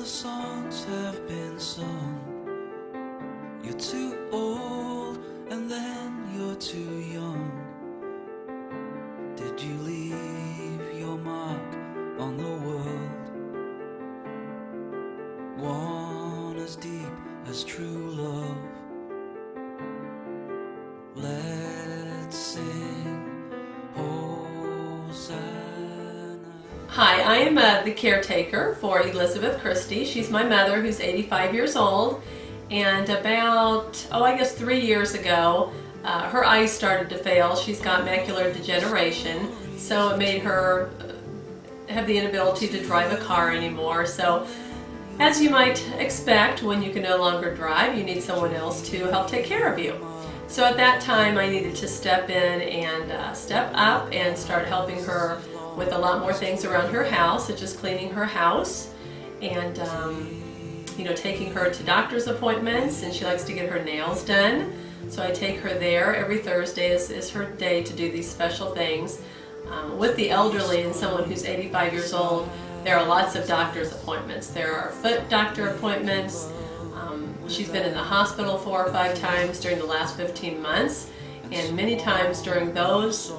songs have been sung. You're too old and then you're too young. Did you leave your mark on the world? One as deep as true love. Let's sing Hosanna. Hi, I am the caretaker for Elizabeth Christie. She's my mother, who's 85 years old, and about, 3 years ago, her eyes started to fail. She's got macular degeneration, so it made her have the inability to drive a car anymore. So, as you might expect, when you can no longer drive, you need someone else to help take care of you. So at that time, I needed to step in and step up and start helping her with a lot more things around her house, such as cleaning her house and taking her to doctor's appointments, and she likes to get her nails done. So I take her there. Every Thursday is her day to do these special things. With the elderly and someone who's 85 years old, there are lots of doctor's appointments. There are foot doctor appointments. She's been in the hospital 4 or 5 times during the last 15 months, and many times during those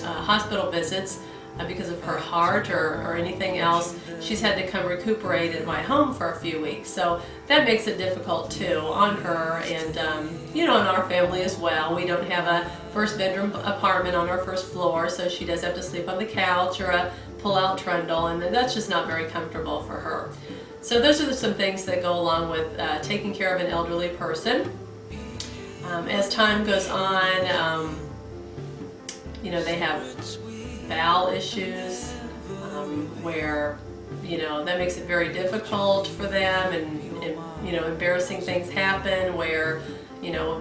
hospital visits, because of her heart or anything else, she's had to come recuperate at my home for a few weeks. So that makes it difficult too on her and on our family as well. We don't have a first bedroom apartment on our first floor, so she does have to sleep on the couch or a pull-out trundle, and that's just not very comfortable for her. So those are some things that go along with taking care of an elderly person. As time goes on, they have bowel issues where that makes it very difficult for them, and embarrassing things happen where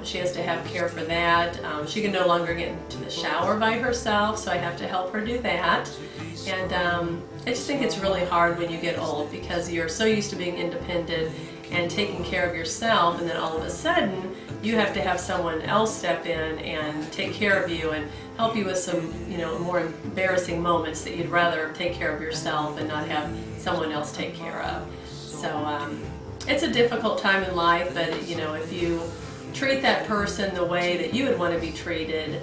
she has to have care for that. She can no longer get into the shower by herself, so I have to help her do that. And I just think it's really hard when you get old, because you're so used to being independent and taking care of yourself, and then all of a sudden you have to have someone else step in and take care of you and help you with some more embarrassing moments that you'd rather take care of yourself and not have someone else take care of. So it's a difficult time in life, but if you treat that person the way that you would want to be treated,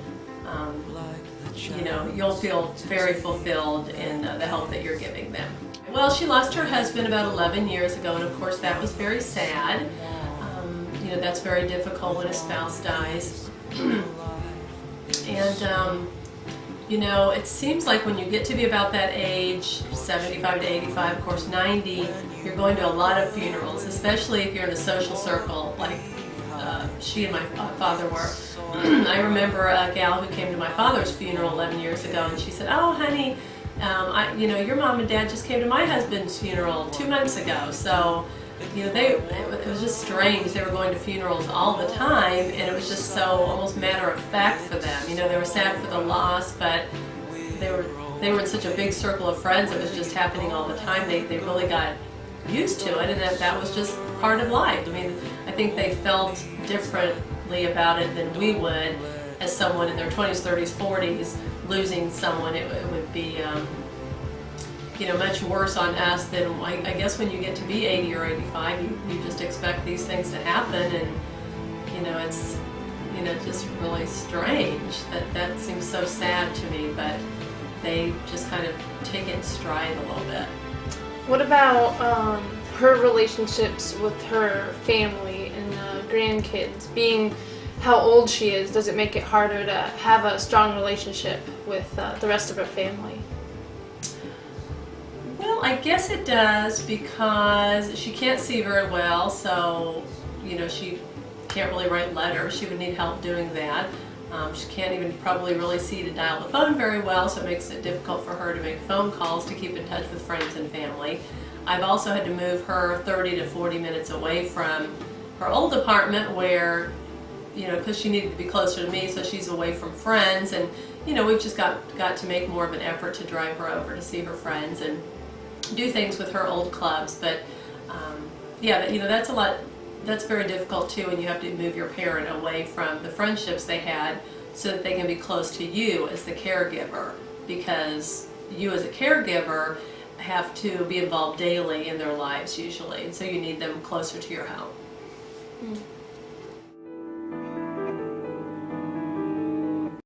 you'll feel very fulfilled in the help that you're giving them. Well, she lost her husband about 11 years ago, and of course that was very sad. That's very difficult when a spouse dies. And it seems like when you get to be about that age, 75 to 85, of course 90, you're going to a lot of funerals, especially if you're in a social circle like she and my father were. I remember a gal who came to my father's funeral 11 years ago, and she said, "Oh, honey, your mom and dad just came to my husband's funeral 2 months ago." So, it was just strange. They were going to funerals all the time, and it was just so almost matter of fact for them. They were sad for the loss, but they were in such a big circle of friends. It was just happening all the time. They really got used to it, and that was just part of life. I think they felt differently about it than we would as someone in their 20s, 30s, 40s losing someone. It would be much worse on us than I guess when you get to be 80 or 85, you just expect these things to happen, and it's just really strange that seems so sad to me, but they just kind of take it in stride a little bit. What about her relationships with her family and grandkids? Being how old she is, does it make it harder to have a strong relationship with the rest of her family? Well, I guess it does, because she can't see very well, so she can't really write letters. She would need help doing that. She can't even probably really see to dial the phone very well, so it makes it difficult for her to make phone calls to keep in touch with friends and family. I've also had to move her 30 to 40 minutes away from her old apartment where, because she needed to be closer to me, so she's away from friends, and we've just got to make more of an effort to drive her over to see her friends and do things with her old clubs. But that's a lot. That's very difficult too, when you have to move your parent away from the friendships they had so that they can be close to you as the caregiver, because you as a caregiver have to be involved daily in their lives usually, and so you need them closer to your home. Mm.